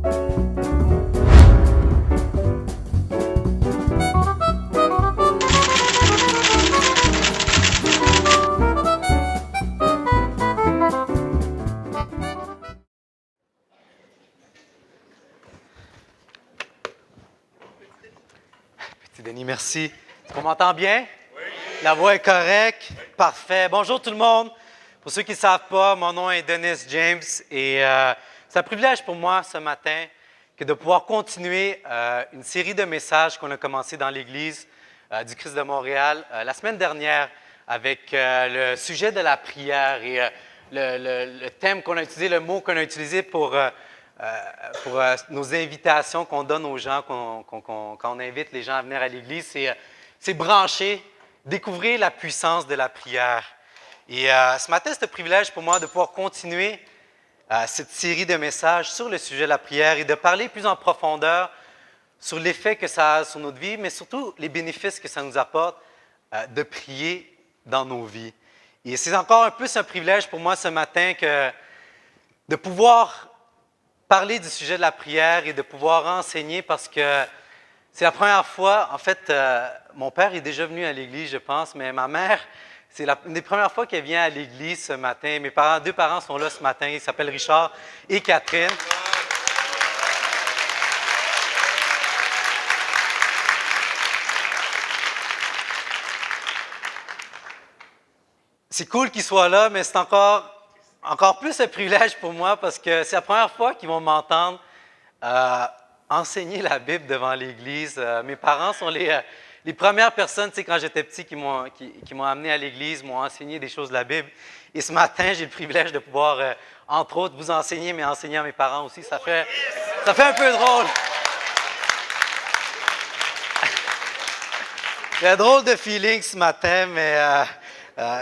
Petit Denis, merci. Est-ce qu'on m'entend bien? Oui. La voix est correcte? Oui. Parfait. Bonjour tout le monde. Pour ceux qui ne savent pas, mon nom est Dennis James et c'est un privilège pour moi ce matin que de pouvoir continuer une série de messages qu'on a commencé dans l'Église du Christ de Montréal la semaine dernière avec le sujet de la prière et le thème qu'on a utilisé, le mot qu'on a utilisé pour nos invitations qu'on donne aux gens, quand on invite les gens à venir à l'Église, c'est brancher, découvrir la puissance de la prière. Et ce matin, c'est un privilège pour moi de pouvoir continuer cette série de messages sur le sujet de la prière et de parler plus en profondeur sur l'effet que ça a sur notre vie, mais surtout les bénéfices que ça nous apporte de prier dans nos vies. Et c'est encore un peu un privilège pour moi ce matin de pouvoir parler du sujet de la prière et de pouvoir enseigner parce que c'est la première fois, en fait, mon père est déjà venu à l'église, je pense, mais ma mère, c'est une des premières fois qu'elle vient à l'église ce matin. Mes deux parents sont là ce matin, ils s'appellent Richard et Catherine. C'est cool qu'ils soient là, mais c'est encore plus un privilège pour moi parce que c'est la première fois qu'ils vont m'entendre enseigner la Bible devant l'Église. Mes parents sont les premières personnes, tu sais, quand j'étais petit, qui m'ont amené à l'Église, m'ont enseigné des choses de la Bible. Et ce matin, j'ai le privilège de pouvoir, entre autres, vous enseigner, mais enseigner à mes parents aussi. Ça fait un peu drôle. C'est un drôle de feeling ce matin, mais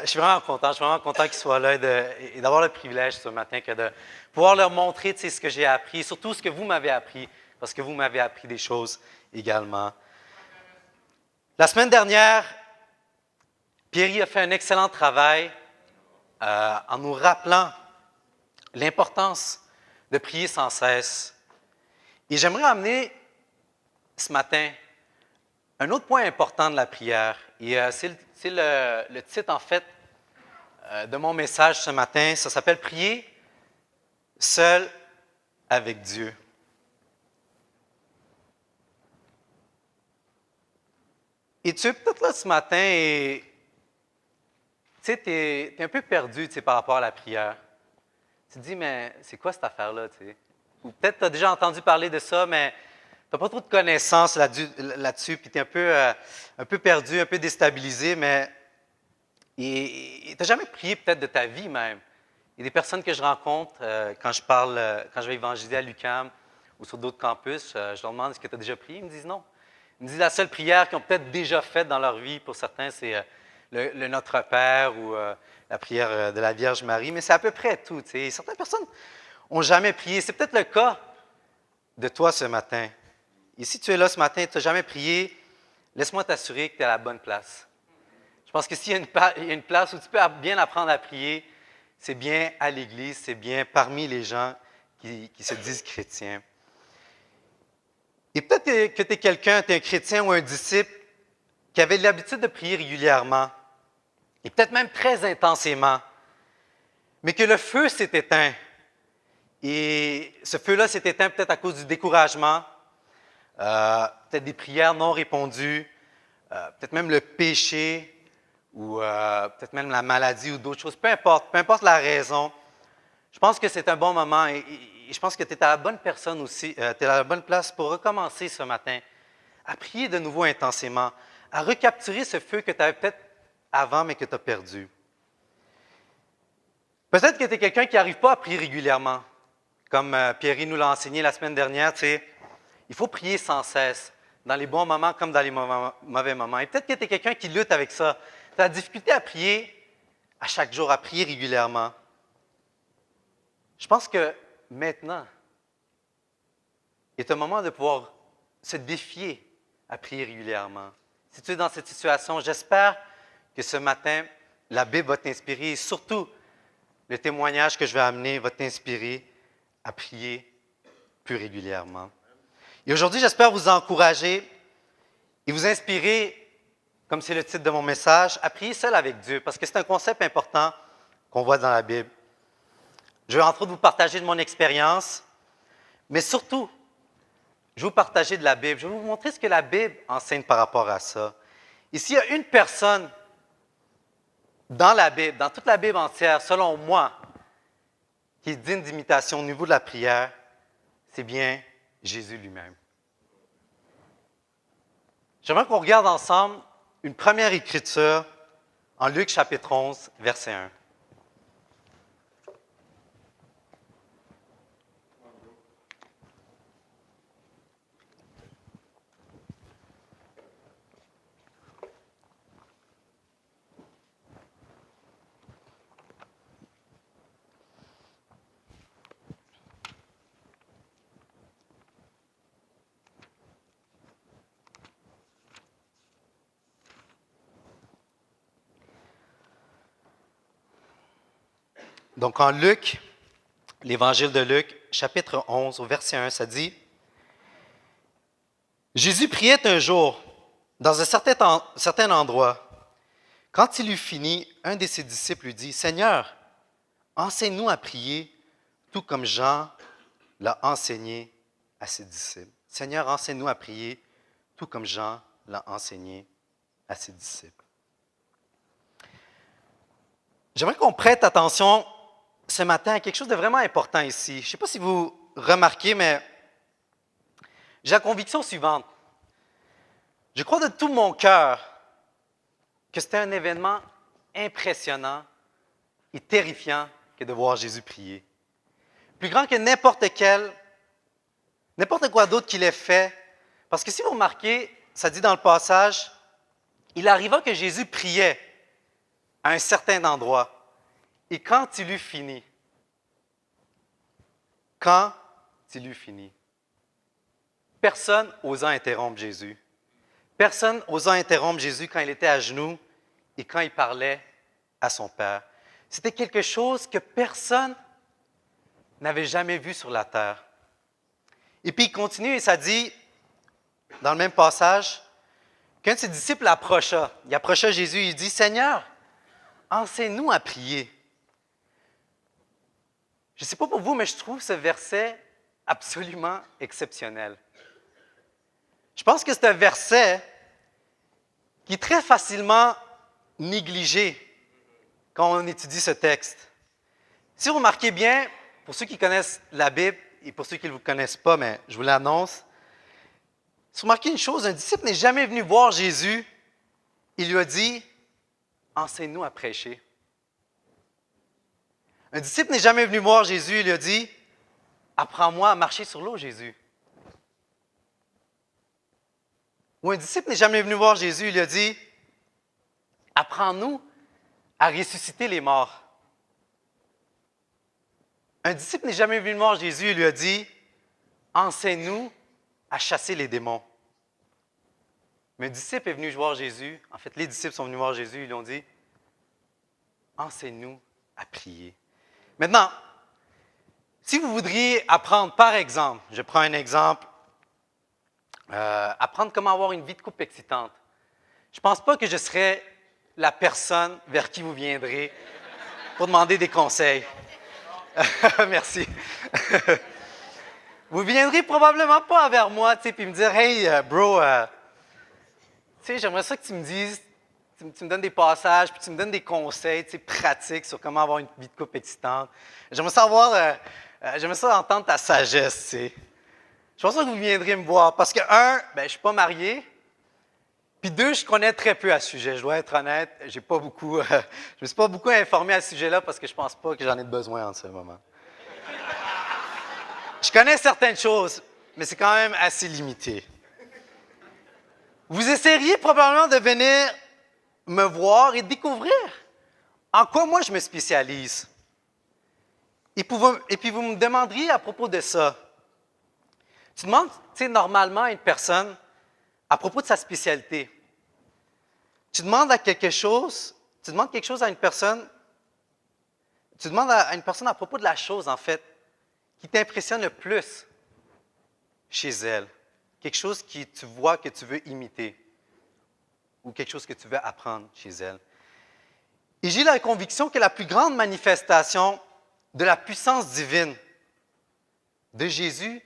je suis vraiment content qu'ils soient là et d'avoir le privilège ce matin que de pouvoir leur montrer, tu sais, ce que j'ai appris, surtout ce que vous m'avez appris, parce que vous m'avez appris des choses également. La semaine dernière, Pierre a fait un excellent travail en nous rappelant l'importance de prier sans cesse. Et j'aimerais amener ce matin un autre point important de la prière. Et c'est le titre, en fait, de mon message ce matin. Ça s'appelle « Prier seul avec Dieu ». Et tu es peut-être là ce matin et tu es un peu perdu, tu sais, par rapport à la prière. Tu te dis, mais c'est quoi cette affaire-là, tu sais? Ou peut-être tu as déjà entendu parler de ça, mais tu n'as pas trop de connaissances là-dessus, puis tu es un peu perdu, un peu déstabilisé, mais tu n'as jamais prié peut-être de ta vie même. Il y a des personnes que je rencontre quand je vais évangéliser à l'UQAM ou sur d'autres campus, je leur demande est-ce que tu as déjà prié? Ils me disent non. Ils me disent la seule prière qu'ils ont peut-être déjà faite dans leur vie, pour certains, c'est le Notre Père ou la prière de la Vierge Marie, mais c'est à peu près tout. Tu sais. Certaines personnes n'ont jamais prié. C'est peut-être le cas de toi ce matin. Et si tu es là ce matin et tu n'as jamais prié, laisse-moi t'assurer que tu es à la bonne place. Je pense que s'il y a une place où tu peux bien apprendre à prier, c'est bien à l'Église, c'est bien parmi les gens qui se disent chrétiens. Et peut-être que tu es quelqu'un, tu es un chrétien ou un disciple qui avait l'habitude de prier régulièrement, et peut-être même très intensément, mais que le feu s'est éteint. Et ce feu-là s'est éteint peut-être à cause du découragement, peut-être des prières non répondues, peut-être même le péché, ou peut-être même la maladie ou d'autres choses. Peu importe la raison. Je pense que c'est un bon moment et je pense que tu es à la bonne personne aussi, tu es à la bonne place pour recommencer ce matin à prier de nouveau intensément, à recapturer ce feu que tu avais peut-être avant mais que tu as perdu. Peut-être que tu es quelqu'un qui n'arrive pas à prier régulièrement. Comme Pierre nous l'a enseigné la semaine dernière, tu sais, il faut prier sans cesse, dans les bons moments comme dans les mauvais moments. Et peut-être que tu es quelqu'un qui lutte avec ça. Tu as la difficulté à prier à chaque jour, à prier régulièrement. Je pense que maintenant est un moment de pouvoir se défier à prier régulièrement. Si tu es dans cette situation, j'espère que ce matin, la Bible va t'inspirer et surtout, le témoignage que je vais amener va t'inspirer à prier plus régulièrement. Et aujourd'hui, j'espère vous encourager et vous inspirer, comme c'est le titre de mon message, à prier seul avec Dieu, parce que c'est un concept important qu'on voit dans la Bible. Je vais entre autres vous partager de mon expérience, mais surtout, je vais vous partager de la Bible. Je vais vous montrer ce que la Bible enseigne par rapport à ça. Et s'il y a une personne dans la Bible, dans toute la Bible entière, selon moi, qui est digne d'imitation au niveau de la prière, c'est bien Jésus lui-même. J'aimerais qu'on regarde ensemble une première écriture en Luc chapitre 11, verset 1. Donc en Luc, l'évangile de Luc, chapitre 11, au verset 1, ça dit « Jésus priait un jour dans un certain endroit. Quand il eut fini, un de ses disciples lui dit, « Seigneur, enseigne-nous à prier, tout comme Jean l'a enseigné à ses disciples. » Seigneur, enseigne-nous à prier, tout comme Jean l'a enseigné à ses disciples. J'aimerais qu'on prête attention ce matin à quelque chose de vraiment important ici. Je ne sais pas si vous remarquez, mais j'ai la conviction suivante. Je crois de tout mon cœur que c'était un événement impressionnant et terrifiant que de voir Jésus prier. Plus grand que n'importe quoi d'autre qu'il ait fait. Parce que si vous remarquez, ça dit dans le passage, il arriva que Jésus priait à un certain endroit. Et quand il eut fini, personne n'osa interrompre Jésus. Personne n'osa interrompre Jésus quand il était à genoux et quand il parlait à son Père. C'était quelque chose que personne n'avait jamais vu sur la terre. Et puis il continue et ça dit, dans le même passage, qu'un de ses disciples approcha. Il approcha Jésus et il dit, « Seigneur, enseigne-nous à prier. » Je ne sais pas pour vous, mais je trouve ce verset absolument exceptionnel. Je pense que c'est un verset qui est très facilement négligé quand on étudie ce texte. Si vous remarquez bien, pour ceux qui connaissent la Bible et pour ceux qui ne vous connaissent pas, mais je vous l'annonce, si vous remarquez une chose, un disciple n'est jamais venu voir Jésus, il lui a dit « Enseigne-nous à prêcher ». Un disciple n'est jamais venu voir Jésus, il lui a dit « Apprends-moi à marcher sur l'eau, Jésus ». Ou un disciple n'est jamais venu voir Jésus, il lui a dit « Apprends-nous à ressusciter les morts ». Un disciple n'est jamais venu voir Jésus, il lui a dit « Enseigne-nous à chasser les démons ». Mais un disciple est venu voir Jésus, en fait les disciples sont venus voir Jésus, ils lui ont dit « Enseigne-nous à prier ». Maintenant, si vous voudriez apprendre, par exemple, je prends un exemple, apprendre comment avoir une vie de couple excitante, je ne pense pas que je serais la personne vers qui vous viendrez pour demander des conseils. Merci. Vous ne viendrez probablement pas vers moi, tu sais, puis me dire, « Hey, bro, tu sais, j'aimerais ça que tu me dises, tu me donnes des passages, puis tu me donnes des conseils, tu sais, pratiques sur comment avoir une vie de couple excitante. J'aimerais ça entendre ta sagesse, tu sais. Je pense pas que vous viendrez me voir, parce que, je ne suis pas marié, puis deux, je connais très peu à ce sujet, je dois être honnête. Je ne me suis pas beaucoup informé à ce sujet-là, parce que je ne pense pas que j'en ai besoin en ce moment. Je connais certaines choses, mais c'est quand même assez limité. Vous essaieriez probablement de venir me voir et découvrir en quoi moi je me spécialise. Et puis vous me demanderiez à propos de ça. Tu demandes, tu sais, normalement à une personne à propos de sa spécialité. Tu demandes quelque chose à une personne, tu demandes à une personne à propos de la chose, en fait, qui t'impressionne le plus chez elle, quelque chose que tu vois que tu veux imiter ou quelque chose que tu veux apprendre chez elle. Et j'ai la conviction que la plus grande manifestation de la puissance divine de Jésus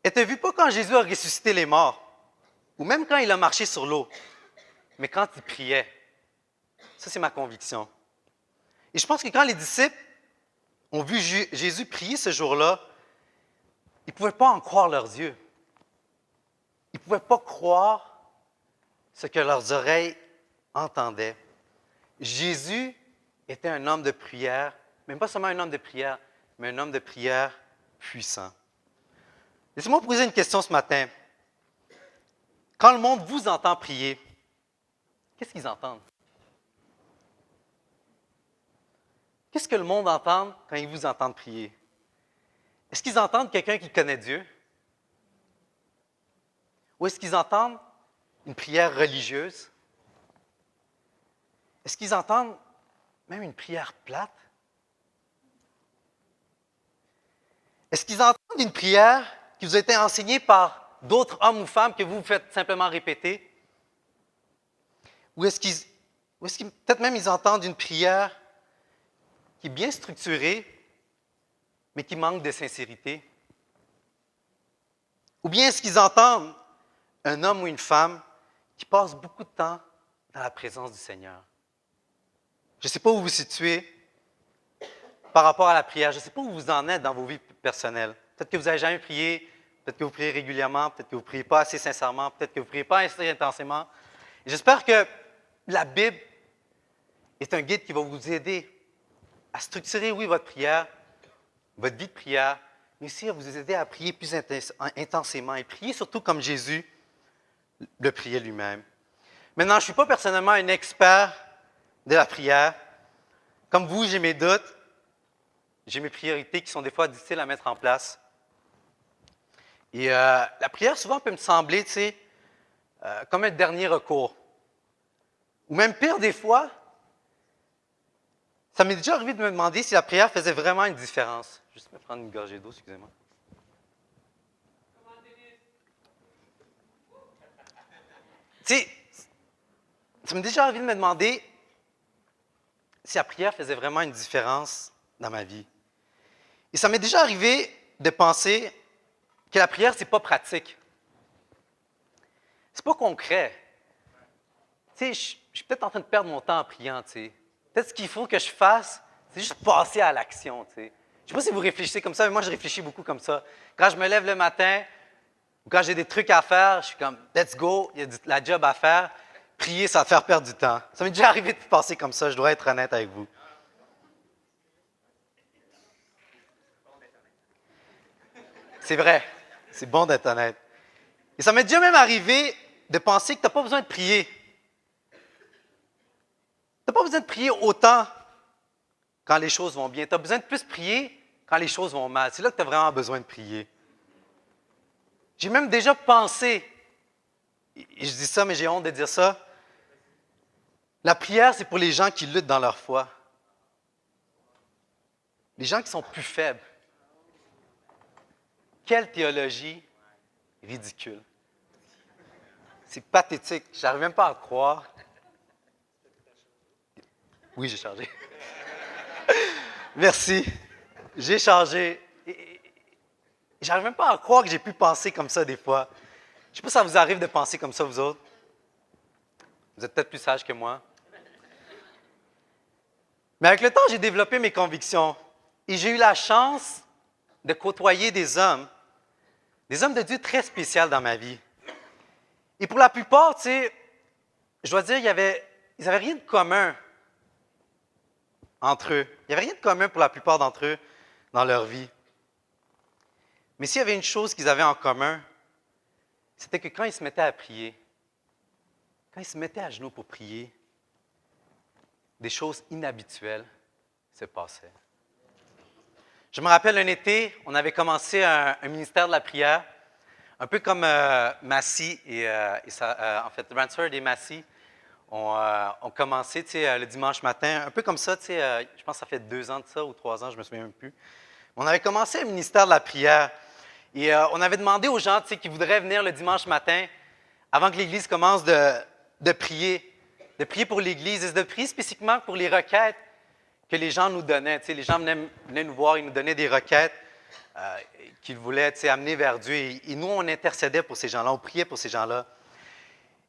était vue pas quand Jésus a ressuscité les morts, ou même quand il a marché sur l'eau, mais quand il priait. Ça, c'est ma conviction. Et je pense que quand les disciples ont vu Jésus prier ce jour-là, ils ne pouvaient pas en croire leurs yeux. Ils ne pouvaient pas croire ce que leurs oreilles entendaient. Jésus était un homme de prière, même pas seulement un homme de prière, mais un homme de prière puissant. Laissez-moi vous poser une question ce matin. Quand le monde vous entend prier, qu'est-ce qu'ils entendent? Qu'est-ce que le monde entend quand ils vous entendent prier? Est-ce qu'ils entendent quelqu'un qui connaît Dieu? Ou est-ce qu'ils entendent une prière religieuse? Est-ce qu'ils entendent même une prière plate? Est-ce qu'ils entendent une prière qui vous a été enseignée par d'autres hommes ou femmes que vous faites simplement répéter? Ou est-ce qu'ils peut-être même ils entendent une prière qui est bien structurée, mais qui manque de sincérité? Ou bien est-ce qu'ils entendent un homme ou une femme qui passe beaucoup de temps dans la présence du Seigneur? Je ne sais pas où vous vous situez par rapport à la prière. Je ne sais pas où vous en êtes dans vos vies personnelles. Peut-être que vous n'avez jamais prié, peut-être que vous priez régulièrement, peut-être que vous ne priez pas assez sincèrement, peut-être que vous ne priez pas assez intensément. Et j'espère que la Bible est un guide qui va vous aider à structurer, oui, votre prière, votre vie de prière, mais aussi à vous aider à prier plus intensément et prier surtout comme Jésus le priait lui-même. Maintenant, je ne suis pas personnellement un expert de la prière. Comme vous, j'ai mes doutes, j'ai mes priorités qui sont des fois difficiles à mettre en place. Et la prière, souvent, peut me sembler, tu sais, comme un dernier recours. Ou même pire, des fois, ça m'est déjà arrivé de me demander si la prière faisait vraiment une différence. Juste me prendre une gorgée d'eau, excusez-moi. Tu sais, ça m'est déjà arrivé de me demander si la prière faisait vraiment une différence dans ma vie. Et ça m'est déjà arrivé de penser que la prière, c'est pas pratique. C'est pas concret. Tu sais, je suis peut-être en train de perdre mon temps en priant, tu sais. Peut-être ce qu'il faut que je fasse, c'est juste passer à l'action, tu sais. Je ne sais pas si vous réfléchissez comme ça, mais moi, je réfléchis beaucoup comme ça. Quand je me lève le matin, ou quand j'ai des trucs à faire, je suis comme, let's go, il y a la job à faire. Prier, ça va te faire perdre du temps. Ça m'est déjà arrivé de penser comme ça, je dois être honnête avec vous. C'est vrai, c'est bon d'être honnête. Et ça m'est déjà même arrivé de penser que tu n'as pas besoin de prier. Tu n'as pas besoin de prier autant quand les choses vont bien. Tu as besoin de plus prier quand les choses vont mal. C'est là que tu as vraiment besoin de prier. J'ai même déjà pensé, et je dis ça, mais j'ai honte de dire ça, la prière, c'est pour les gens qui luttent dans leur foi. Les gens qui sont plus faibles. Quelle théologie ridicule. C'est pathétique. Je n'arrive même pas à croire. Oui, j'ai changé. Merci. J'ai changé. J'arrive même pas à croire que j'ai pu penser comme ça des fois. Je ne sais pas si ça vous arrive de penser comme ça, vous autres. Vous êtes peut-être plus sages que moi. Mais avec le temps, j'ai développé mes convictions. Et j'ai eu la chance de côtoyer des hommes de Dieu très spéciaux dans ma vie. Et pour la plupart, tu sais, je dois dire, ils n'avaient rien de commun entre eux. Il n'y avait rien de commun pour la plupart d'entre eux dans leur vie. Mais s'il y avait une chose qu'ils avaient en commun, c'était que quand ils se mettaient à prier, quand ils se mettaient à genoux pour prier, des choses inhabituelles se passaient. Je me rappelle un été, on avait commencé un ministère de la prière, un peu comme Massy en fait, Ransford et Massy ont commencé le dimanche matin, un peu comme ça, je pense que ça fait 2 ans de ça ou 3 ans, je ne me souviens même plus. On avait commencé un ministère de la prière. Et on avait demandé aux gens qui voudraient venir le dimanche matin, avant que l'Église commence, de prier pour l'Église et de prier spécifiquement pour les requêtes que les gens nous donnaient. Les gens venaient nous voir, ils nous donnaient des requêtes qu'ils voulaient amener vers Dieu. Et nous, on intercédait pour ces gens-là, on priait pour ces gens-là.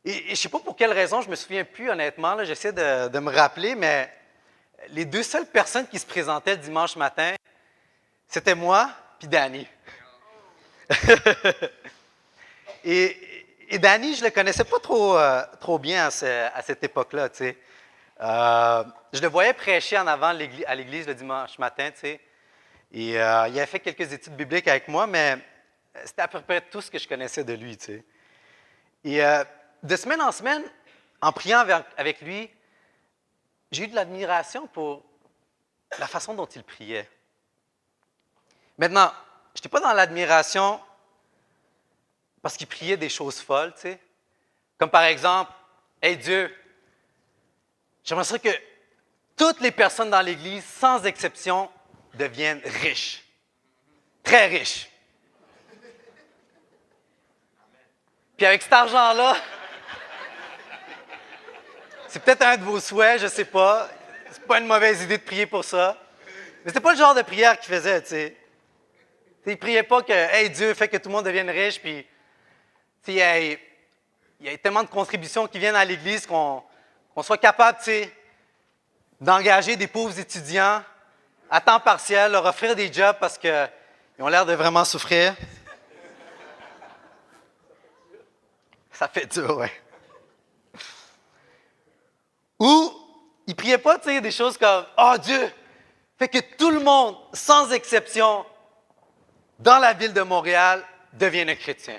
Et je ne sais pas pour quelle raison, je ne me souviens plus honnêtement, là, j'essaie de me rappeler, mais les deux seules personnes qui se présentaient le dimanche matin, c'était moi puis Danny. et Danny, je ne le connaissais pas trop bien à cette époque-là. Je le voyais prêcher en avant à l'église le dimanche matin. Et il avait fait quelques études bibliques avec moi, mais c'était à peu près tout ce que je connaissais de lui. Et de semaine en semaine, en priant avec lui, j'ai eu de l'admiration pour la façon dont il priait. Maintenant, je n'étais pas dans l'admiration parce qu'il priait des choses folles, comme par exemple, « Hey Dieu, j'aimerais ça que toutes les personnes dans l'Église, sans exception, deviennent riches, très riches. » Puis avec cet argent-là, c'est peut-être un de vos souhaits, je ne sais pas. C'est pas une mauvaise idée de prier pour ça. Mais c'était pas le genre de prière qu'il faisait, Il ne priait pas que « Hey Dieu, fais que tout le monde devienne riche », puis il y a tellement de contributions qui viennent à l'Église qu'on soit capable, d'engager des pauvres étudiants à temps partiel, leur offrir des jobs parce qu'ils ont l'air de vraiment souffrir. Ça fait dur, oui. Ou il ne priait pas, des choses comme « Oh Dieu, fais que tout le monde, sans exception, dans la ville de Montréal, devienne un chrétien. »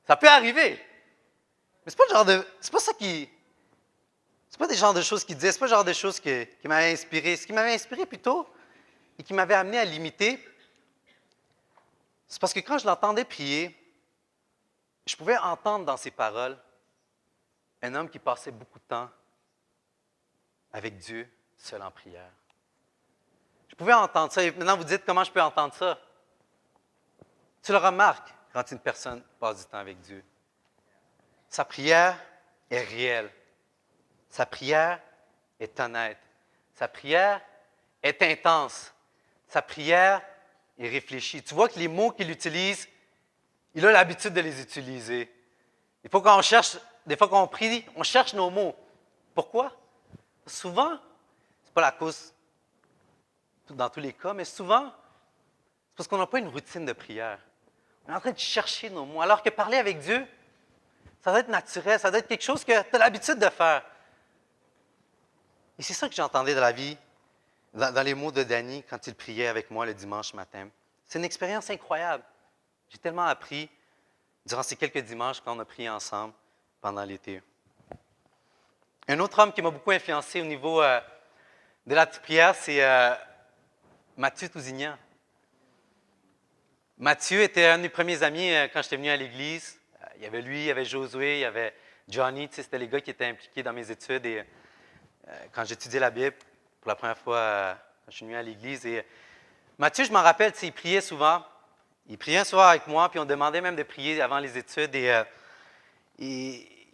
Ça peut arriver. Mais c'est pas le genre de. C'est pas ça qui. C'est pas des genres de choses qu'il disait, c'est pas le genre de choses qui m'avaient inspiré. Ce qui m'avait inspiré plutôt et qui m'avait amené à l'imiter, c'est parce que quand je l'entendais prier, je pouvais entendre dans ses paroles un homme qui passait beaucoup de temps avec Dieu, seul en prière. Je pouvais entendre ça. Et maintenant, vous dites comment je peux entendre ça? Tu le remarques quand une personne passe du temps avec Dieu. Sa prière est réelle. Sa prière est honnête. Sa prière est intense. Sa prière est réfléchie. Tu vois que les mots qu'il utilise, il a l'habitude de les utiliser. Des fois qu'on prie, on cherche nos mots. Pourquoi? Souvent, ce n'est pas la cause dans tous les cas, mais souvent, c'est parce qu'on n'a pas une routine de prière. On est en train de chercher nos mots. Alors que parler avec Dieu, ça doit être naturel, ça doit être quelque chose que tu as l'habitude de faire. Et c'est ça que j'entendais dans les mots de Danny quand il priait avec moi le dimanche matin. C'est une expérience incroyable. J'ai tellement appris durant ces quelques dimanches quand on a prié ensemble pendant l'été. Un autre homme qui m'a beaucoup influencé au niveau de la prière, c'est Mathieu Tousignan. Mathieu était un de mes premiers amis quand j'étais venu à l'Église. Il y avait lui, il y avait Josué, il y avait Johnny. C'était les gars qui étaient impliqués dans mes études. Et quand j'étudiais la Bible, pour la première fois, quand je suis venu à l'Église. Et Mathieu, je m'en rappelle, il priait souvent. Il priait un soir avec moi, puis on demandait même de prier avant les études. Et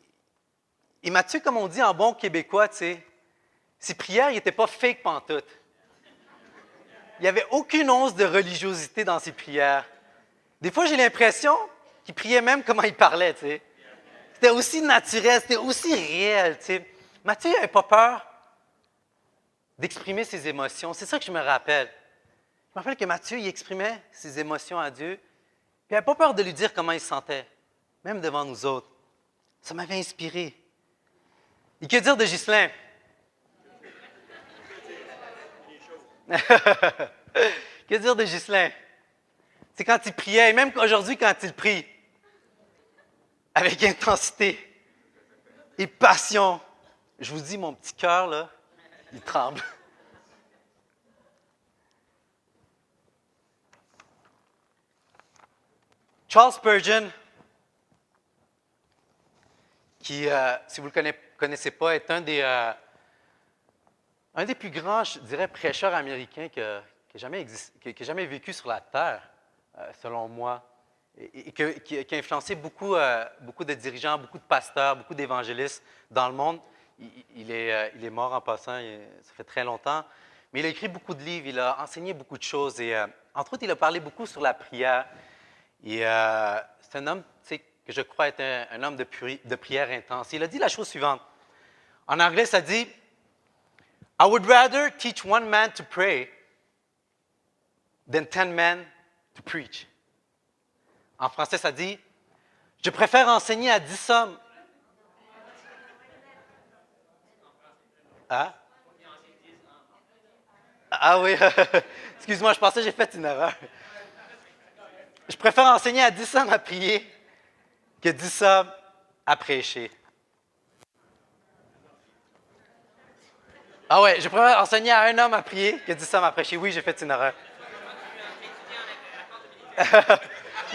Mathieu, comme on dit en bon québécois, ses prières n'étaient pas fake pantoute. Il n'y avait aucune once de religiosité dans ses prières. Des fois, j'ai l'impression qu'il priait même comment il parlait. C'était aussi naturel, c'était aussi réel. Mathieu n'avait pas peur d'exprimer ses émotions. C'est ça que je me rappelle. Je me rappelle que Mathieu, il exprimait ses émotions à Dieu. Puis il n'avait pas peur de lui dire comment il se sentait, même devant nous autres. Ça m'avait inspiré. Et que dire de Ghislain? Que dire de Ghislain? C'est quand il priait, et même aujourd'hui quand il prie, avec intensité et passion, je vous dis, mon petit cœur, là, il tremble. Charles Spurgeon, qui, si vous ne le connaissez pas, est un des plus grands, je dirais, prêcheurs américains qu'il qui a jamais vécu sur la terre, selon moi, et qui a influencé beaucoup, beaucoup de dirigeants, beaucoup de pasteurs, beaucoup d'évangélistes dans le monde. Il est mort en passant, ça fait très longtemps, mais il a écrit beaucoup de livres, il a enseigné beaucoup de choses, et entre autres, il a parlé beaucoup sur la prière. Et c'est un homme, tu sais, que je crois être un homme de prière intense. Il a dit la chose suivante. En anglais, ça dit I would rather teach one man to pray than 10 men to preach. En français, ça dit je préfère enseigner à 10 hommes. Hein? Ah oui, excuse-moi, je pensais que j'ai fait une erreur. Je préfère enseigner à 10 hommes à prier que 10 hommes à prêcher. Ah ouais, je préfère enseigner à un homme à prier que 10 hommes à prêcher. Oui, j'ai fait une erreur.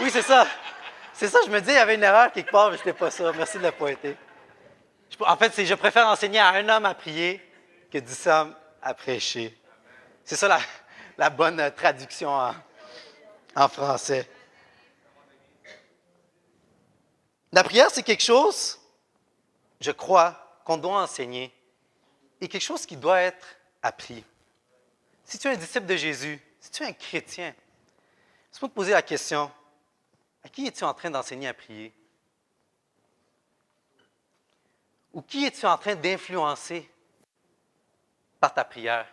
Oui, c'est ça. C'est ça, je me dis, il y avait une erreur quelque part, mais ce n'était pas ça. Merci de la pointer. En fait, c'est je préfère enseigner à un homme à prier que 10 hommes à prêcher. C'est ça la bonne traduction en français. La prière, c'est quelque chose, je crois, qu'on doit enseigner et quelque chose qui doit être appris. Si tu es un disciple de Jésus, si tu es un chrétien, laisse-moi te poser la question, à qui es-tu en train d'enseigner à prier? Ou qui es-tu en train d'influencer par ta prière?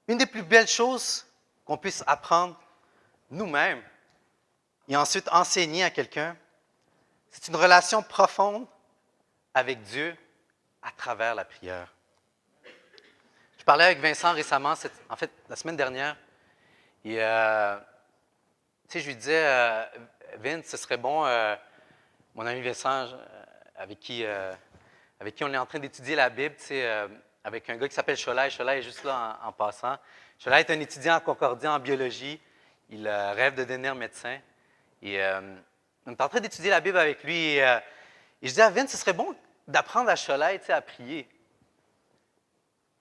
Une des plus belles choses qu'on puisse apprendre nous-mêmes et ensuite enseigner à quelqu'un, c'est une relation profonde avec Dieu à travers la prière. Je parlais avec Vincent récemment, en fait, la semaine dernière, et tu sais, je lui disais, Vince, ce serait bon, mon ami Vincent, avec qui on est en train d'étudier la Bible, tu sais, avec un gars qui s'appelle Cholet. Cholet est juste là en passant. Cholet est un étudiant en Concordia en biologie. Il rêve de devenir médecin. Et on est en train d'étudier la Bible avec lui. Et je disais à Vince, ce serait bon d'apprendre à Cholet, tu sais, à prier.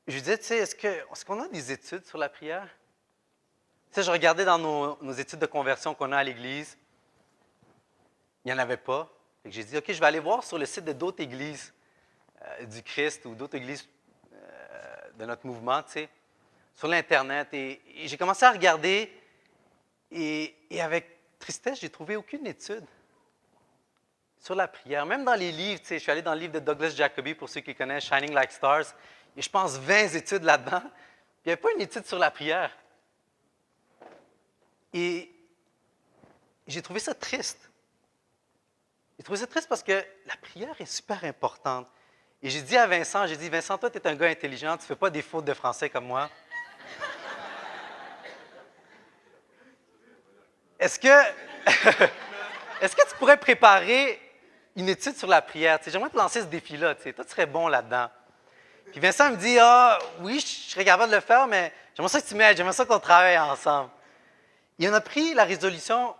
Je lui disais, tu sais, est-ce qu'on a des études sur la prière? Tu sais, je regardais dans nos études de conversion qu'on a à l'Église. Il n'y en avait pas. J'ai dit, OK, je vais aller voir sur le site de d'autres églises du Christ ou d'autres églises de notre mouvement, tu sais, sur l'Internet. Et j'ai commencé à regarder et avec tristesse, j'ai trouvé aucune étude sur la prière. Même dans les livres, tu sais, je suis allé dans le livre de Douglas Jacoby, pour ceux qui connaissent, Shining Like Stars, et je pense 20 études là-dedans. Il n'y avait pas une étude sur la prière. Et j'ai trouvé ça triste. J'ai trouvé ça triste parce que la prière est super importante. Et j'ai dit à Vincent, Vincent, toi, tu es un gars intelligent, tu ne fais pas des fautes de français comme moi. Est-ce que tu pourrais préparer une étude sur la prière? Tu sais, j'aimerais te lancer ce défi-là. Tu sais, toi, tu serais bon là-dedans. Puis Vincent me dit, oui, je serais capable de le faire, mais j'aimerais ça que tu m'aides, j'aimerais ça qu'on travaille ensemble. Et on a pris la résolution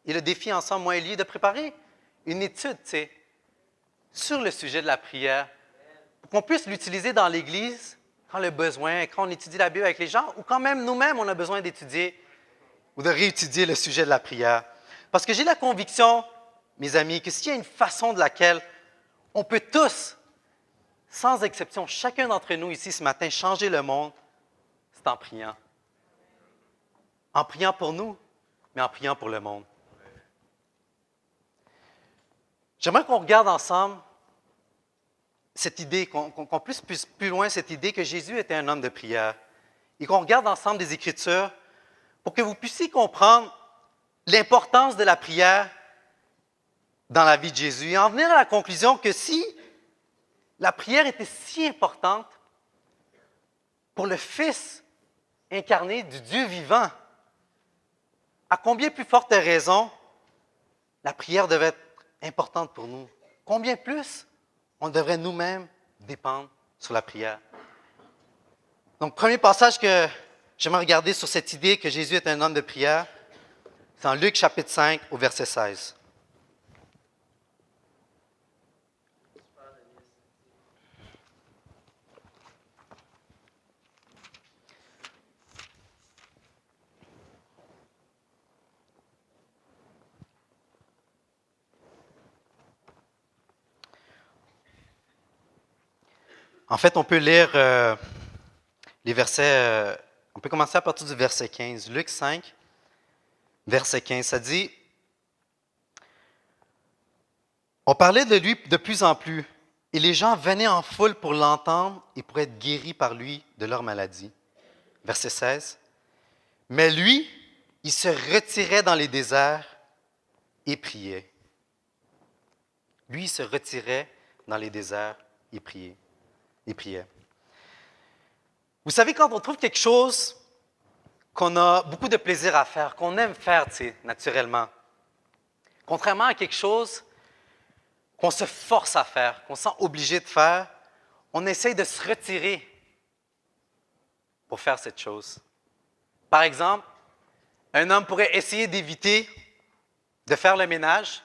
et le défi ensemble, moi et lui, de préparer une étude, tu sais, sur le sujet de la prière, pour qu'on puisse l'utiliser dans l'Église quand le besoin, quand on étudie la Bible avec les gens, ou quand même nous-mêmes, on a besoin d'étudier ou de réétudier le sujet de la prière. Parce que j'ai la conviction, mes amis, que s'il y a une façon de laquelle on peut tous, sans exception, chacun d'entre nous ici ce matin, changer le monde, c'est en priant. En priant pour nous, mais en priant pour le monde. J'aimerais qu'on regarde ensemble cette idée, qu'on puisse plus loin cette idée que Jésus était un homme de prière et qu'on regarde ensemble des Écritures pour que vous puissiez comprendre l'importance de la prière dans la vie de Jésus et en venir à la conclusion que si la prière était si importante pour le Fils incarné du Dieu vivant, à combien plus forte raison la prière devait être importante pour nous? Combien plus on devrait nous-mêmes dépendre sur la prière? Donc, premier passage que j'aimerais regarder sur cette idée que Jésus est un homme de prière, c'est en Luc chapitre 5 au verset 16. En fait, on peut lire les versets, on peut commencer à partir du verset 15. Luc 5, verset 15, ça dit, on parlait de lui de plus en plus, et les gens venaient en foule pour l'entendre et pour être guéris par lui de leur maladie. Verset 16, mais lui, il se retirait dans les déserts et priait. Lui, il se retirait dans les déserts et priait. Vous savez, quand on trouve quelque chose qu'on a beaucoup de plaisir à faire, qu'on aime faire, naturellement, contrairement à quelque chose qu'on se force à faire, qu'on sent obligé de faire, on essaye de se retirer pour faire cette chose. Par exemple, un homme pourrait essayer d'éviter de faire le ménage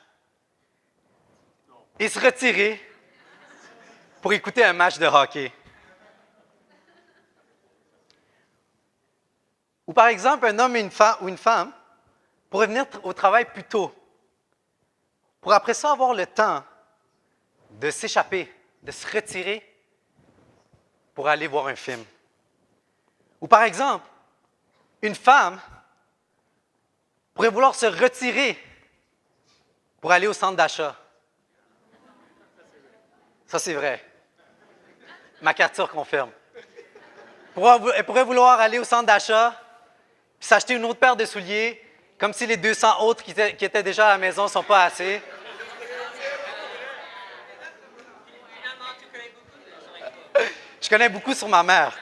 et se retirer pour écouter un match de hockey. Ou par exemple, un homme ou une femme pourraient venir au travail plus tôt pour après ça avoir le temps de s'échapper, de se retirer pour aller voir un film. Ou par exemple, une femme pourrait vouloir se retirer pour aller au centre d'achat. Ça, c'est vrai. Ma capture confirme. Elle pourrait vouloir aller au centre d'achat puis s'acheter une autre paire de souliers, comme si les 200 autres qui étaient déjà à la maison ne sont pas assez. Je connais beaucoup sur ma mère.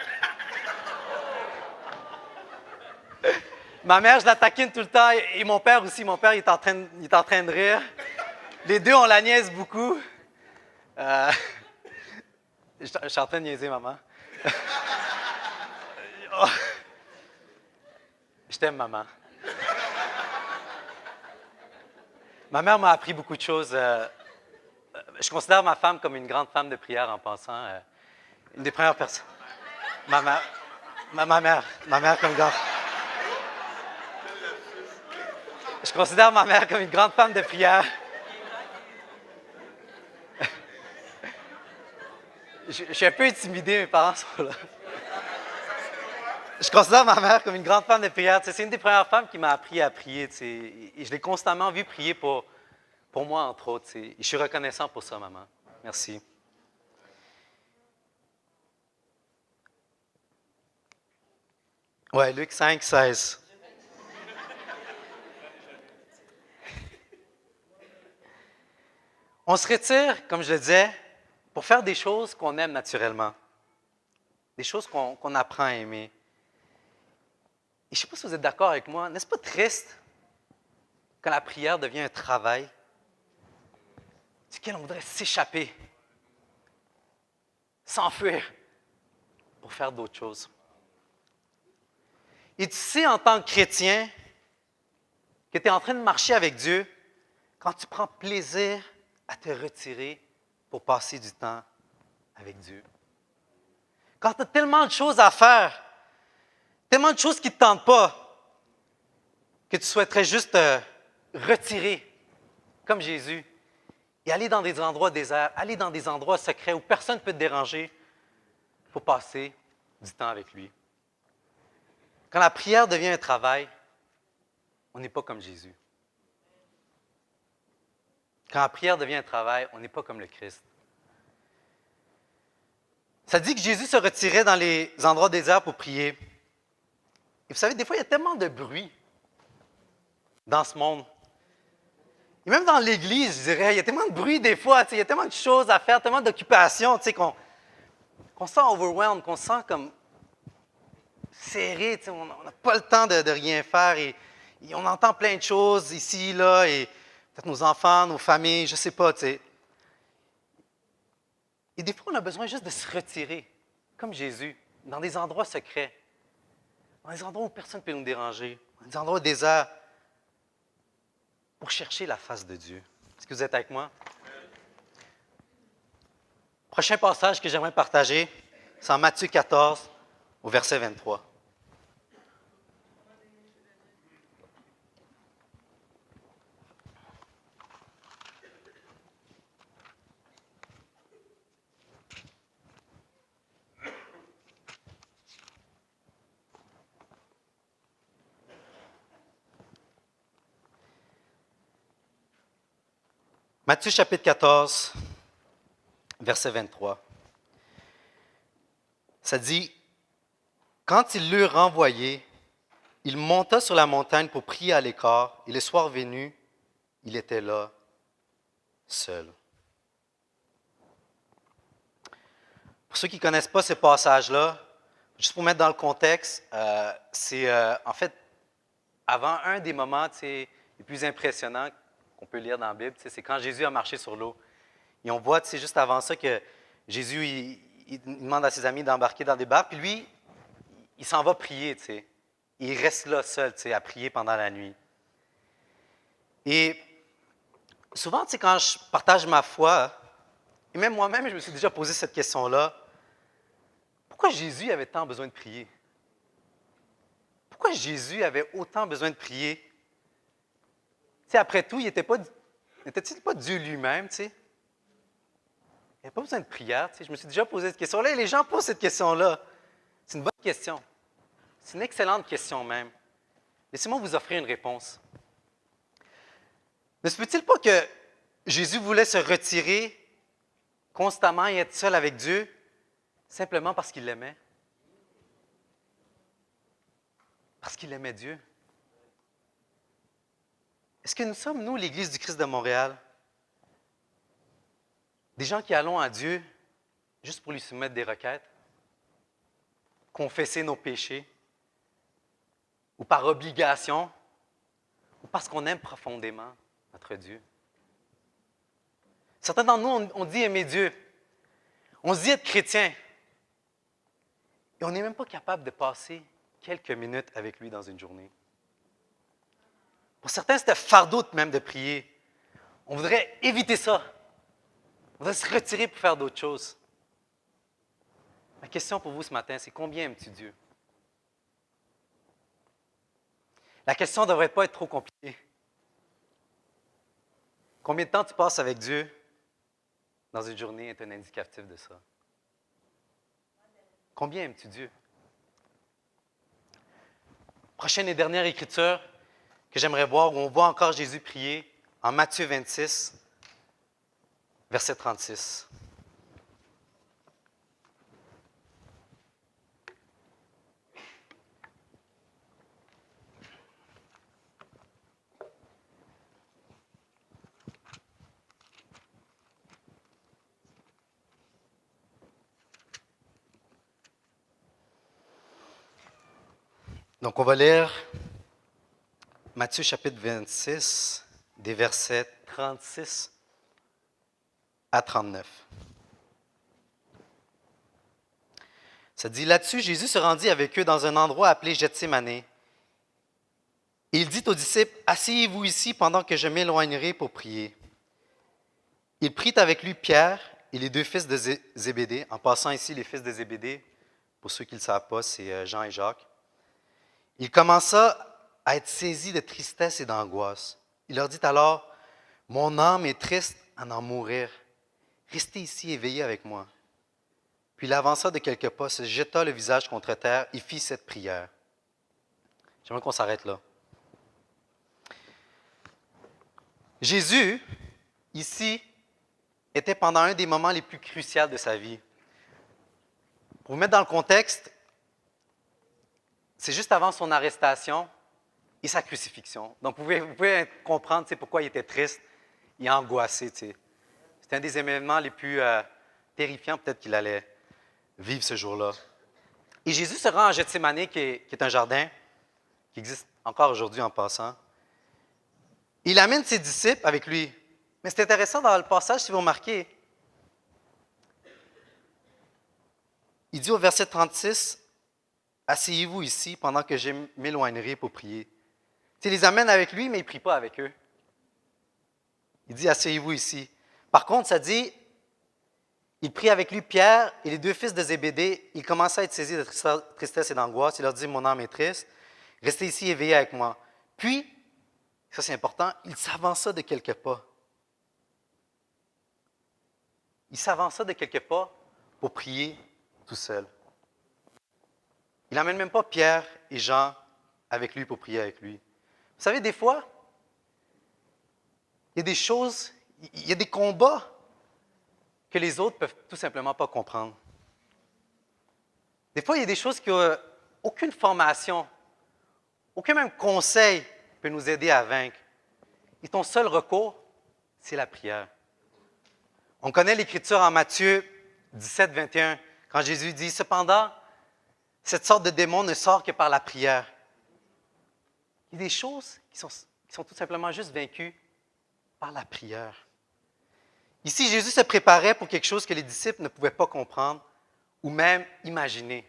Ma mère, je la taquine tout le temps, et mon père aussi. Mon père, il est en train de rire. Les deux, on la niaise beaucoup. Je suis en train de niaiser, maman. Je t'aime, maman. Ma mère m'a appris beaucoup de choses. Je considère ma femme comme une grande femme de prière en passant. Une des premières personnes. Ma mère comme grande. Je considère ma mère comme une grande femme de prière. Je suis un peu intimidé, mes parents sont là. Je considère ma mère comme une grande femme de prière. C'est une des premières femmes qui m'a appris à prier. Et je l'ai constamment vue prier pour moi, entre autres. Et je suis reconnaissant pour ça, maman. Merci. Ouais, Luc 5, 16. On se retire, comme je le disais, pour faire des choses qu'on aime naturellement. Des choses qu'on apprend à aimer. Et je ne sais pas si vous êtes d'accord avec moi, n'est-ce pas triste quand la prière devient un travail duquel on voudrait s'échapper, s'enfuir pour faire d'autres choses? Et tu sais, en tant que chrétien, que tu es en train de marcher avec Dieu quand tu prends plaisir à te retirer pour passer du temps avec Dieu. Quand tu as tellement de choses à faire, tellement de choses qui ne te tentent pas, que tu souhaiterais juste te retirer, comme Jésus, et aller dans des endroits déserts, aller dans des endroits secrets où personne ne peut te déranger pour passer du temps avec lui. Quand la prière devient un travail, on n'est pas comme Jésus. Quand la prière devient un travail, on n'est pas comme le Christ. Ça dit que Jésus se retirait dans les endroits déserts pour prier. Et vous savez, des fois, il y a tellement de bruit dans ce monde. Et même dans l'Église, je dirais, il y a tellement de bruit des fois, il y a tellement de choses à faire, tellement d'occupations, qu'on sent overwhelmed, qu'on sent comme serré, on n'a pas le temps de rien faire et on entend plein de choses ici, là, et peut-être nos enfants, nos familles, je ne sais pas, Et des fois, on a besoin juste de se retirer, comme Jésus, dans des endroits secrets, dans des endroits où personne ne peut nous déranger, dans des endroits déserts, pour chercher la face de Dieu. Est-ce que vous êtes avec moi? Prochain passage que j'aimerais partager, c'est en Matthieu 14, au verset 23. Matthieu chapitre 14, verset 23. Ça dit, « Quand il l'eut renvoyé, il monta sur la montagne pour prier à l'écart, et le soir venu, il était là, seul. » Pour ceux qui ne connaissent pas ce passage-là, juste pour mettre dans le contexte, c'est en fait, avant un des moments les plus impressionnants qu'on peut lire dans la Bible, c'est quand Jésus a marché sur l'eau. Et on voit juste avant ça que Jésus il demande à ses amis d'embarquer dans des barques, puis lui, il s'en va prier. Il reste là seul à prier pendant la nuit. Et souvent, quand je partage ma foi, et même moi-même, je me suis déjà posé cette question-là, pourquoi Jésus avait tant besoin de prier? Pourquoi Jésus avait autant besoin de prier? Après tout, il n'était-il pas Dieu lui-même? Il n'avait pas besoin de prière. Je me suis déjà posé cette question-là et les gens posent cette question-là. C'est une bonne question. C'est une excellente question même. Laissez-moi vous offrir une réponse. Ne se peut-il pas que Jésus voulait se retirer constamment et être seul avec Dieu simplement parce qu'il l'aimait? Parce qu'il aimait Dieu. Est-ce que nous sommes, nous, l'Église du Christ de Montréal, des gens qui allons à Dieu juste pour lui soumettre des requêtes, confesser nos péchés, ou par obligation, ou parce qu'on aime profondément notre Dieu? Certains d'entre nous, on dit aimer Dieu. On se dit être chrétien. Et on n'est même pas capable de passer quelques minutes avec lui dans une journée. Pour certains, c'est un fardeau même de prier. On voudrait éviter ça. On voudrait se retirer pour faire d'autres choses. Ma question pour vous ce matin, c'est combien aimes-tu Dieu? La question ne devrait pas être trop compliquée. Combien de temps tu passes avec Dieu dans une journée est un indicatif de ça. Combien aimes-tu Dieu? Prochaine et dernière écriture que j'aimerais voir, où on voit encore Jésus prier, en Matthieu 26, verset 36. Donc, on va lire Matthieu chapitre 26, des versets 36 à 39. Ça dit, là-dessus, Jésus se rendit avec eux dans un endroit appelé Gethsémane. Et il dit aux disciples, « Asseyez-vous ici pendant que je m'éloignerai pour prier. » Il prit avec lui Pierre et les deux fils de Zébédée. En passant ici, les fils de Zébédée, pour ceux qui ne le savent pas, c'est Jean et Jacques. Il commença à être saisi de tristesse et d'angoisse. Il leur dit alors, « Mon âme est triste à en mourir. Restez ici éveillés avec moi. » Puis il avança de quelques pas, se jeta le visage contre terre et fit cette prière. J'aimerais qu'on s'arrête là. Jésus, ici, était pendant un des moments les plus cruciaux de sa vie. Pour vous mettre dans le contexte, c'est juste avant son arrestation et sa crucifixion. Donc, vous pouvez comprendre pourquoi il était triste et angoissé. C'était un des événements les plus terrifiants peut-être qu'il allait vivre ce jour-là. Et Jésus se rend à Gethsémane, qui est un jardin qui existe encore aujourd'hui en passant. Il amène ses disciples avec lui. Mais c'est intéressant dans le passage, si vous remarquez, il dit au verset 36, « Asseyez-vous ici pendant que je m'éloignerai pour prier. » Il les amène avec lui, mais il ne prie pas avec eux. Il dit, « Asseyez-vous ici. » Par contre, ça dit, il prie avec lui Pierre et les deux fils de Zébédée. Il commença à être saisi de tristesse et d'angoisse. Il leur dit, « Mon âme est triste. Restez ici éveillés avec moi. » Puis, ça c'est important, il s'avança de quelques pas. Il s'avança de quelques pas pour prier tout seul. Il n'amène même pas Pierre et Jean avec lui pour prier avec lui. Vous savez, des fois, il y a des choses, Il y a des combats que les autres peuvent tout simplement pas comprendre. Des fois, il y a des choses qui n'ont aucune formation, aucun même conseil peut nous aider à vaincre. Et ton seul recours, c'est la prière. On connaît l'Écriture en Matthieu 17, 21, quand Jésus dit « Cependant, cette sorte de démon ne sort que par la prière. » Il y a des choses qui sont tout simplement juste vaincues par la prière. Ici, Jésus se préparait pour quelque chose que les disciples ne pouvaient pas comprendre ou même imaginer.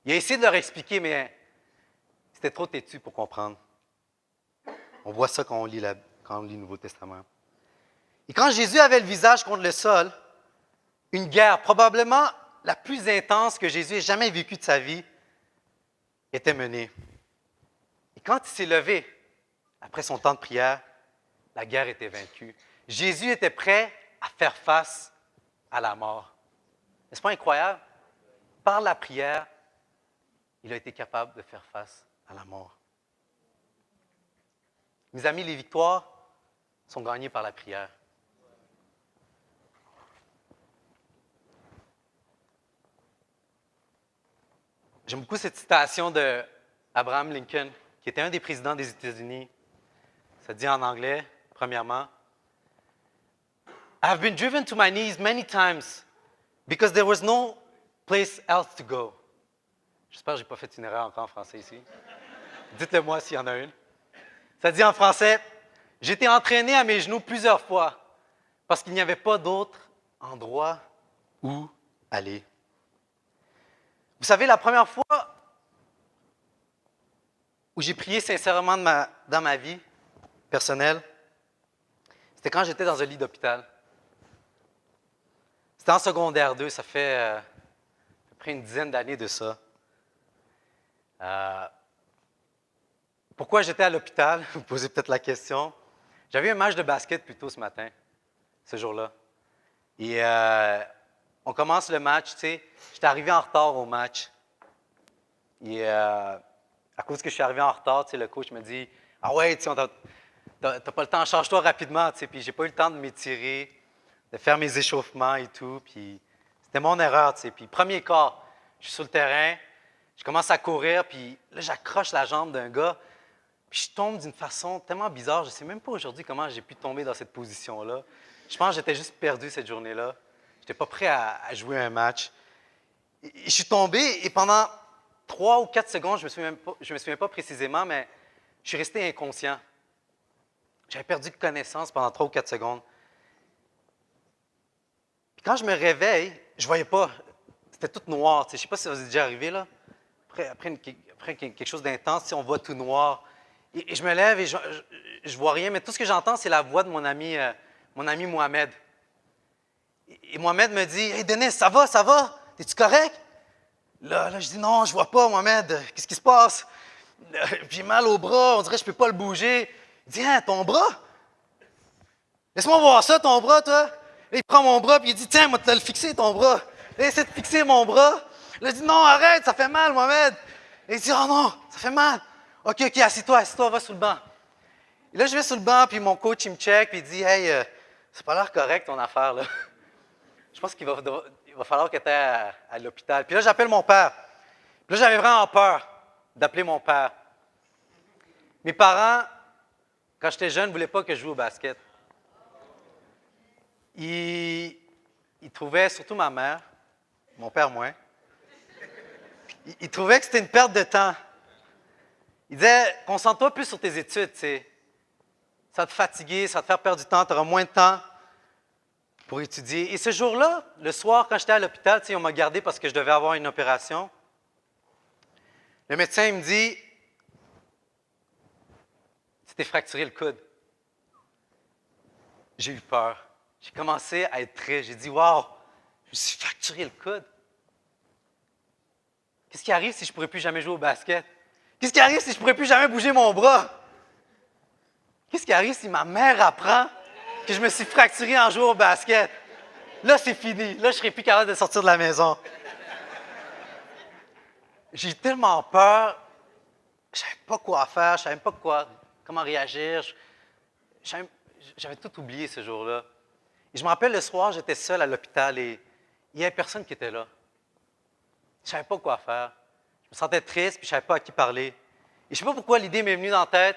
Il a essayé de leur expliquer, mais c'était trop têtu pour comprendre. On voit ça quand on lit le Nouveau Testament. Et quand Jésus avait le visage contre le sol, une guerre, probablement la plus intense que Jésus ait jamais vécue de sa vie, était menée. Et quand il s'est levé, après son temps de prière, la guerre était vaincue. Jésus était prêt à faire face à la mort. N'est-ce pas incroyable? Par la prière, il a été capable de faire face à la mort. Mes amis, les victoires sont gagnées par la prière. J'aime beaucoup cette citation d'Abraham Lincoln, qui était un des présidents des États-Unis. Ça dit en anglais, premièrement, I have been driven to my knees many times because there was no place else to go. J'espère que je n'ai pas fait une erreur encore en français ici. Dites-le moi s'il y en a une. Ça dit en français, j'ai été entraîné à mes genoux plusieurs fois parce qu'il n'y avait pas d'autre endroit où aller. Vous savez, la première fois où j'ai prié sincèrement dans ma vie personnelle, c'était quand j'étais dans un lit d'hôpital. C'était en secondaire 2, ça fait à peu près une dizaine d'années de ça. Pourquoi j'étais à l'hôpital? Vous posez peut-être la question. J'avais un match de basket plus tôt ce matin, ce jour-là. Et on commence le match, tu sais. J'étais arrivé en retard au match. Et à cause que je suis arrivé en retard, tu sais, le coach me dit « Ah ouais, tu sais, t'as pas le temps, change-toi rapidement. » Tu sais, puis j'ai pas eu le temps de m'étirer, de faire mes échauffements et tout. Puis c'était mon erreur, tu sais. Puis premier quart, je suis sur le terrain, je commence à courir, puis là, j'accroche la jambe d'un gars, puis je tombe d'une façon tellement bizarre. Je ne sais même pas aujourd'hui comment j'ai pu tomber dans cette position-là. Je pense que j'étais juste perdu cette journée-là. Je n'étais pas prêt à jouer un match. Et je suis tombé, et pendant 3 ou 4 secondes, je ne me souviens pas précisément, mais je suis resté inconscient. J'avais perdu connaissance pendant 3 ou 4 secondes. Puis quand je me réveille, je ne voyais pas. C'était tout noir. Je ne sais pas si ça vous est déjà arrivé, là. Après quelque chose d'intense, on voit tout noir. Et je me lève et je ne vois rien, mais tout ce que j'entends, c'est la voix de mon ami Mohamed. Et Mohamed me dit « Hey Denis, ça va? Es-tu correct? » Là, je dis « Non, je ne vois pas, Mohamed. Qu'est-ce qui se passe? J'ai mal au bras, on dirait que je ne peux pas le bouger. » Il dit « Hein, ton bras? Laisse-moi voir ça, ton bras, toi. » Là, il prend mon bras et il dit « Tiens, moi, tu vas le fixer, ton bras. » Là, il essaie de fixer mon bras. Là, je dis « Non, arrête, ça fait mal, Mohamed. » Et il dit « Oh non, ça fait mal. OK, assis-toi, va sur le banc. » Et là, je vais sur le banc, puis mon coach, il me check, puis il dit « Hey, ça n'a pas l'air correct, ton affaire, là. Je pense qu'il va falloir que tu ailles à l'hôpital. » Puis là, j'appelle mon père. Puis là, j'avais vraiment peur d'appeler mon père. Mes parents, quand j'étais jeune, ne voulaient pas que je joue au basket. Ils trouvaient, surtout ma mère, mon père moins, ils trouvaient que c'était une perte de temps. Ils disaient, concentre-toi plus sur tes études, tu sais. Ça va te fatiguer, ça va te faire perdre du temps, tu auras moins de temps pour étudier. Et ce jour-là, le soir, quand j'étais à l'hôpital, tu sais, on m'a gardé parce que je devais avoir une opération. Le médecin, il me dit, tu t'es fracturé le coude. J'ai eu peur. J'ai commencé à être triste. J'ai dit, wow, je me suis fracturé le coude. Qu'est-ce qui arrive si je ne pourrais plus jamais jouer au basket? Qu'est-ce qui arrive si je ne pourrais plus jamais bouger mon bras? Qu'est-ce qui arrive si ma mère apprend que je me suis fracturé en jouant au basket? Là, c'est fini. Là, je ne serai plus capable de sortir de la maison. J'ai eu tellement peur. Je ne savais pas quoi faire. Je ne savais même pas comment réagir. j'avais tout oublié ce jour-là. Et je me rappelle, le soir, j'étais seul à l'hôpital et il n'y avait personne qui était là. Je ne savais pas quoi faire. Je me sentais triste, puis je ne savais pas à qui parler. Et je ne sais pas pourquoi l'idée m'est venue dans la tête.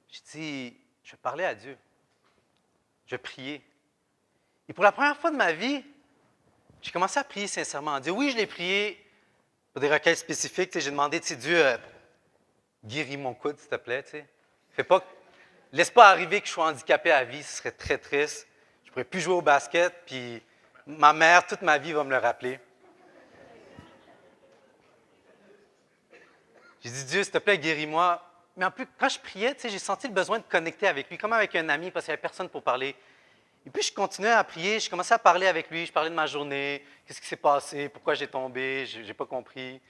J'ai dit, je vais parler à Dieu. Je vais prier. Et pour la première fois de ma vie, j'ai commencé à prier sincèrement à Dieu. Oui, je l'ai prié pour des requêtes spécifiques. J'ai demandé, Dieu, guéris mon coude, s'il te plaît. Fais pas, laisse pas arriver que je sois handicapé à vie, ce serait très triste. Je ne pourrais plus jouer au basket, puis ma mère, toute ma vie, va me le rappeler. J'ai dit, Dieu, s'il te plaît, guéris-moi. Mais en plus, quand je priais, j'ai senti le besoin de connecter avec lui, comme avec un ami, parce qu'il n'y avait personne pour parler. Et puis, je continuais à prier, je commençais à parler avec lui, je parlais de ma journée, qu'est-ce qui s'est passé, pourquoi j'ai tombé, je n'ai pas compris.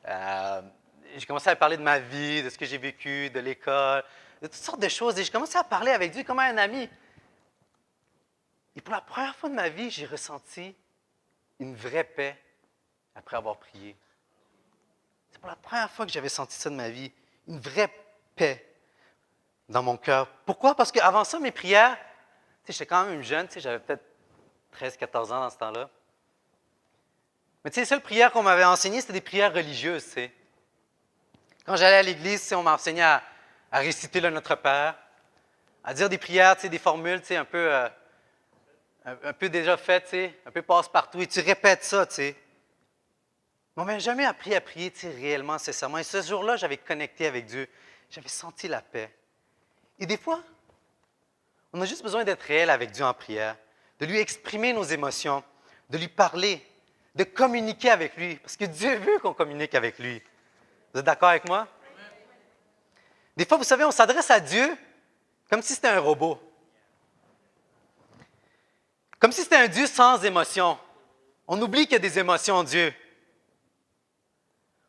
J'ai commencé à parler de ma vie, de ce que j'ai vécu, de l'école, de toutes sortes de choses. Et j'ai commencé à parler avec Dieu comme un ami. Et pour la première fois de ma vie, j'ai ressenti une vraie paix après avoir prié. C'est pour la première fois que j'avais senti ça de ma vie, une vraie paix dans mon cœur. Pourquoi? Parce qu'avant ça, mes prières, j'étais quand même jeune, j'avais peut-être 13, 14 ans dans ce temps-là. Mais les seules prières qu'on m'avait enseignées, c'était des prières religieuses. Quand j'allais à l'église, on m'enseignait à réciter le Notre Père, à dire des prières, des formules un peu déjà faites, un peu passe-partout, et tu répètes ça. Mais on ne m'avait jamais appris à prier réellement, sincèrement. Et ce jour-là, j'avais connecté avec Dieu. J'avais senti la paix. Et des fois, on a juste besoin d'être réel avec Dieu en prière, de lui exprimer nos émotions, de lui parler, de communiquer avec lui, parce que Dieu veut qu'on communique avec lui. Vous êtes d'accord avec moi? Des fois, vous savez, on s'adresse à Dieu comme si c'était un robot. Comme si c'était un Dieu sans émotion. On oublie qu'il y a des émotions en Dieu.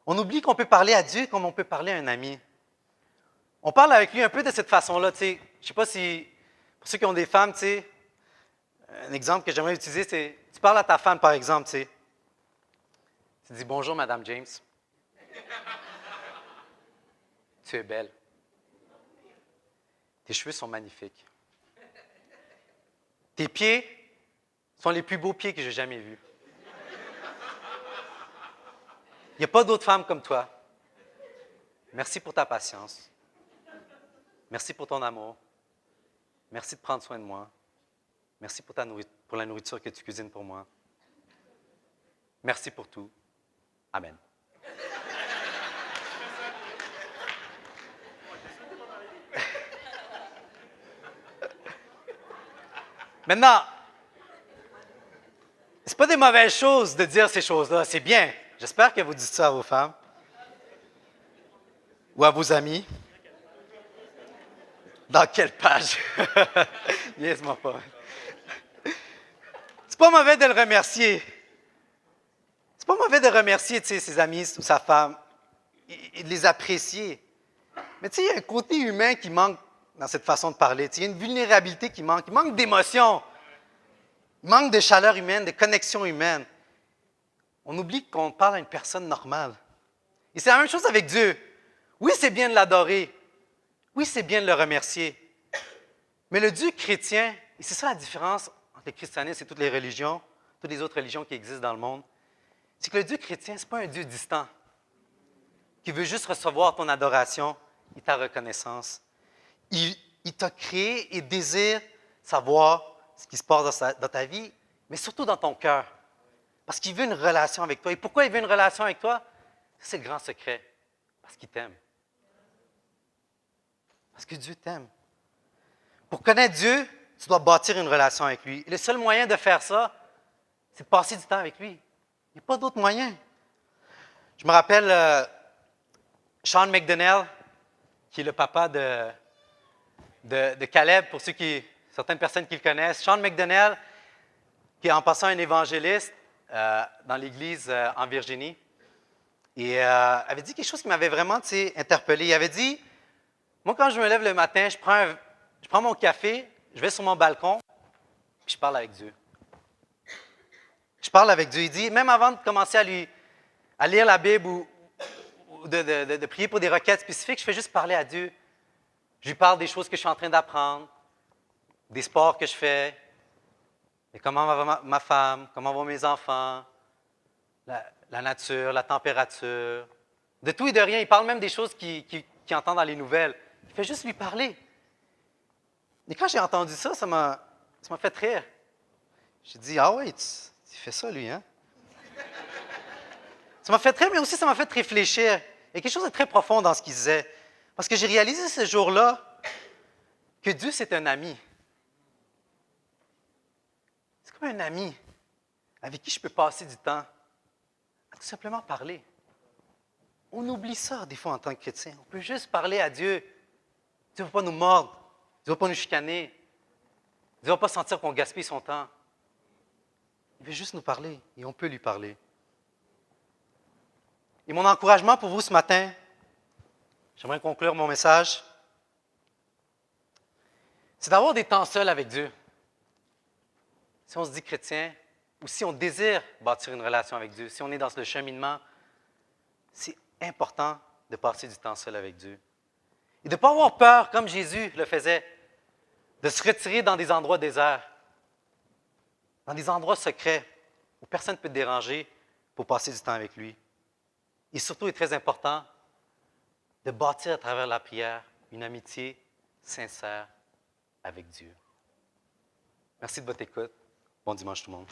On oublie qu'on peut parler à Dieu comme on peut parler à un ami. On parle avec lui un peu de cette façon-là. Je ne sais pas si, pour ceux qui ont des femmes, un exemple que j'aimerais utiliser, c'est, tu parles à ta femme, par exemple, tu dis « Bonjour, Madame James. Tu es belle. Tes cheveux sont magnifiques. Tes pieds sont les plus beaux pieds que j'ai jamais vus. Il n'y a pas d'autre femme comme toi. Merci pour ta patience. Merci pour ton amour. Merci de prendre soin de moi. Merci pour la nourriture que tu cuisines pour moi. Merci pour tout. Amen. » Maintenant, ce n'est pas des mauvaises choses de dire ces choses-là, c'est bien. J'espère que vous dites ça à vos femmes ou à vos amis. Dans quelle page? Niaise-moi pas. C'est pas mauvais de le remercier. C'est pas mauvais de remercier ses amis ou sa femme et de les apprécier. Mais il y a un côté humain qui manque dans cette façon de parler. Il y a une vulnérabilité qui manque. Il manque d'émotion. Il manque de chaleur humaine, de connexion humaine. On oublie qu'on parle à une personne normale. Et c'est la même chose avec Dieu. Oui, c'est bien de l'adorer. Oui, c'est bien de le remercier. Mais le Dieu chrétien, et c'est ça la différence entre le christianisme et toutes les religions, toutes les autres religions qui existent dans le monde, c'est que le Dieu chrétien, ce n'est pas un Dieu distant qui veut juste recevoir ton adoration et ta reconnaissance. Il t'a créé et désire savoir ce qui se passe dans ta vie, mais surtout dans ton cœur. Parce qu'il veut une relation avec toi. Et pourquoi il veut une relation avec toi? C'est le grand secret. Parce qu'il t'aime. Parce que Dieu t'aime. Pour connaître Dieu, tu dois bâtir une relation avec lui. Et le seul moyen de faire ça, c'est de passer du temps avec lui. Il n'y a pas d'autre moyen. Je me rappelle Sean McDonnell, qui est le papa de Caleb, pour certaines personnes qui le connaissent. Sean McDonnell, qui est en passant un évangéliste dans l'église en Virginie, et avait dit quelque chose qui m'avait vraiment interpellé. Il avait dit, moi, quand je me lève le matin, je prends mon café, je vais sur mon balcon, puis je parle avec Dieu. Je parle avec Dieu. Il dit, même avant de commencer à lire la Bible ou de prier pour des requêtes spécifiques, je fais juste parler à Dieu. Je lui parle des choses que je suis en train d'apprendre. des sports que je fais, et comment va ma femme, comment vont mes enfants, la nature, la température, de tout et de rien. Il parle même des choses qu'il entend dans les nouvelles. Il fait juste lui parler. Et quand j'ai entendu ça, ça m'a fait rire. J'ai dit, ah oui, tu fais ça, lui, hein? Ça m'a fait rire, mais aussi ça m'a fait réfléchir. Il y a quelque chose de très profond dans ce qu'il disait. Parce que j'ai réalisé ce jour-là que Dieu, c'est un ami. C'est comme un ami avec qui je peux passer du temps à tout simplement parler. On oublie ça des fois en tant que chrétien. On peut juste parler à Dieu. Dieu ne va pas nous mordre. Dieu ne va pas nous chicaner. Dieu ne va pas sentir qu'on gaspille son temps. Il veut juste nous parler et on peut lui parler. Et mon encouragement pour vous ce matin, j'aimerais conclure mon message, c'est d'avoir des temps seuls avec Dieu. Si on se dit chrétien, ou si on désire bâtir une relation avec Dieu, si on est dans le cheminement, c'est important de passer du temps seul avec Dieu. Et de ne pas avoir peur, comme Jésus le faisait, de se retirer dans des endroits déserts, dans des endroits secrets où personne ne peut te déranger pour passer du temps avec lui. Et surtout, il est très important de bâtir à travers la prière une amitié sincère avec Dieu. Merci de votre écoute. Bon dimanche tout le monde.